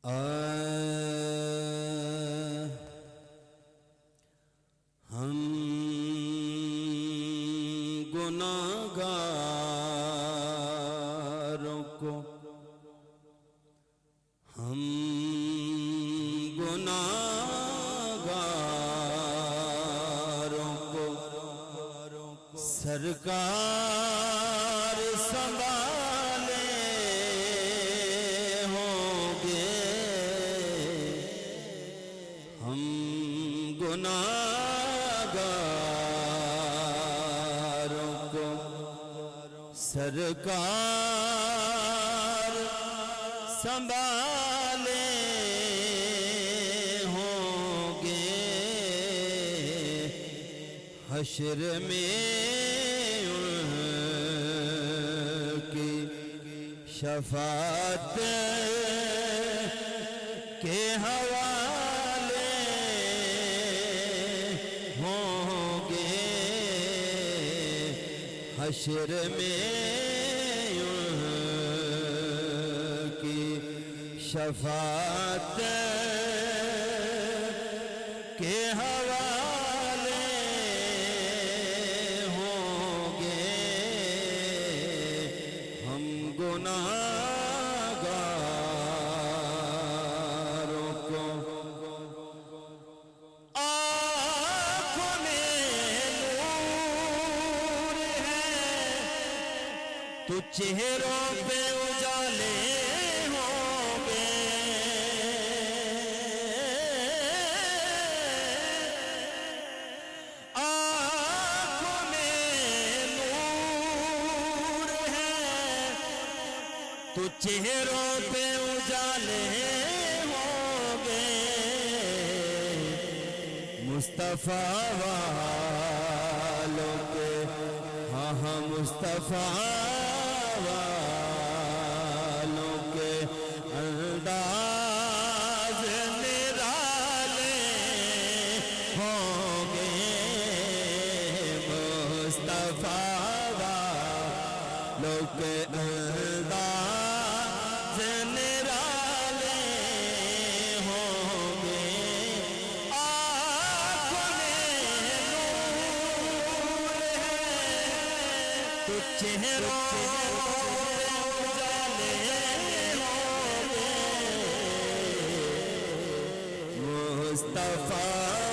ہم گناہگاروں کو سرکار سنبھالے ہوں گے ہم گناہگاروں کو سرکار سنبھالے ہوں گے حشر میں شفاعت کے حوالے ہوں گے حشر میں ان کی شفاعت کے حوالے ہوں گے ہم گناہگاروں کو آنکھوں میں نور ہے تو چہروں پہ اجالے ہوں گے آنکھوں میں نور ہے تو چہروں پہ اجالے ہوں گے مصطفیٰ والوں کے ہاں ہاں مصطفیٰ والوں کے انداز نرالے ہوں گے مصطفیٰ والوں کے انداز نرالے ہوں گے آنکھوں میں نور ہے تو چہروں پہ اجالے ہوں گے مصطفیٰ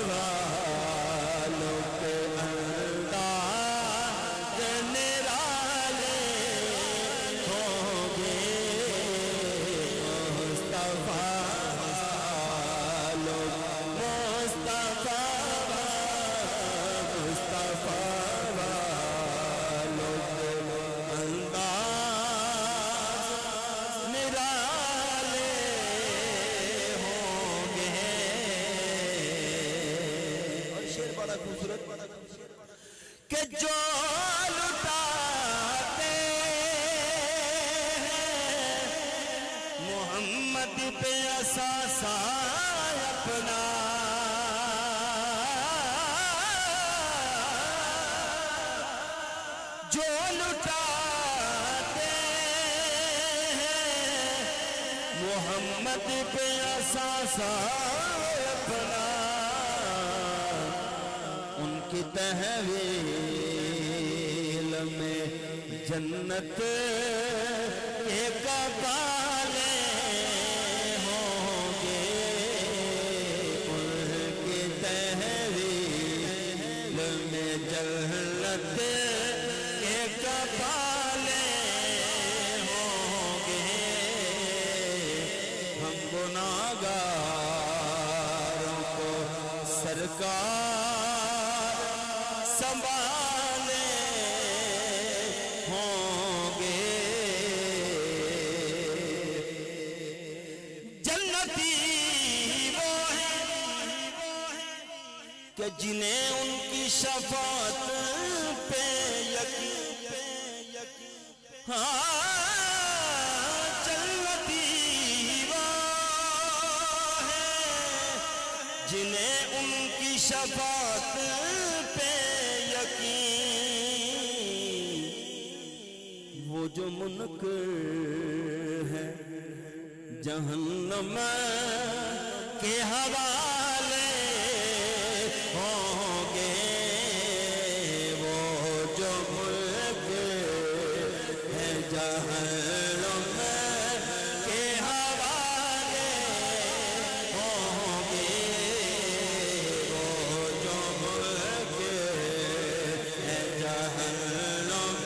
والوں کے انداز نرالے ہوں گے مصطفیٰ والوں کہ جو لٹاتے ہیں محمد پہ اثاثہ اپنا جو لٹاتے ہیں محمد پہ اثاثہ اپنا کی تحویل میں جنت کے کپالے ہوں گے ان کی تحویل میں جنت کے کپالے ہوں گے ہم گناہگاروں کو سرکار سنبھالے ہوں گے جنتی وہ ہیں کہ جنہیں ان کی شفاعت پہ یقین ہاں جنتی وہ ہیں جنہیں ان کی شفاعت پہ یقین وہ جو منکر ہے جہنم کے حوالے ہوں گے وہ جو ملک ہے جہنم کے حوالے ہوں گے وہ جو ملک ہے جہنم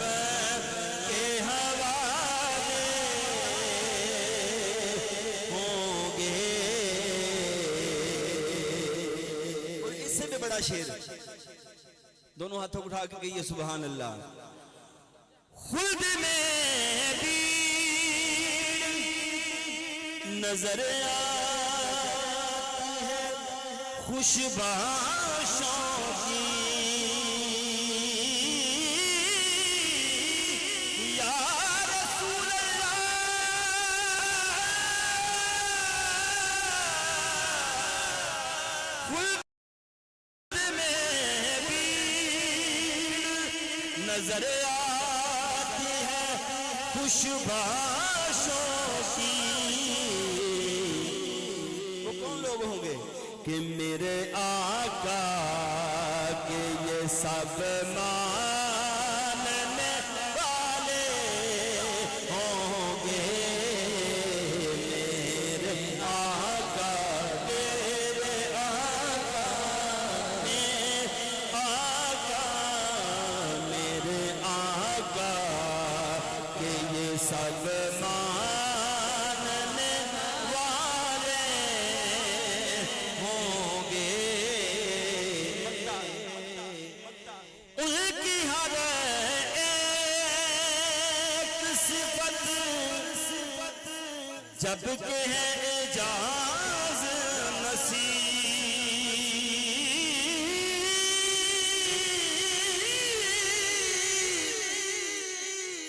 کے حوالے ہوں گے۔ اور اس سے بھی بڑا شعر دونوں ہاتھوں کو اٹھا کے کہیے سبحان اللہ۔ خلد میں بھی نظر آتی ہے خوشباشوں کی یا رسول اللہ خلد میں بھی نظر آتی ہے خوشباشوں کی۔ وہ کون لوگ ہوں گے؟ کہ میرے آقا کے یہ سب ماننے والے ہوں گے۔ میرے آقا میرے آقا میرے آقا کہ یہ سب ماننے والے ہوں گے۔ ان کی ہر ایک صفت جب کہ ہے اعجاز نصیب،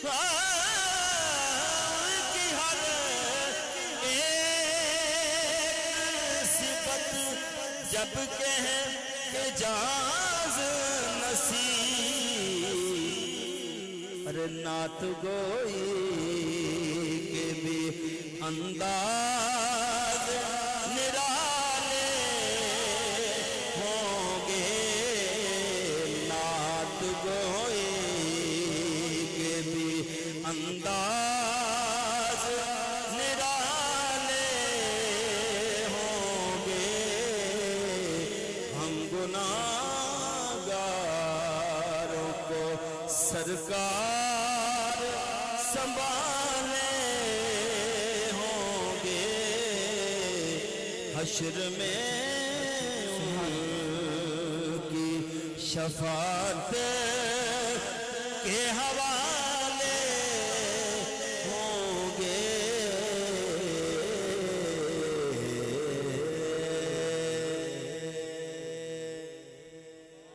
ان کی ہر ایک صفت جب کہ ہے اعجاز نصیب۔ ارے نعت گوئی کے بھی انداز نرالے ہوں گے۔ نعت گوئی کے بھی انداز نرالے ہوں گے۔ ہم گناہگاروں کو سرکار سنبھالے ہوں گے۔ حشر میں ان کی شفاعت کے حوالے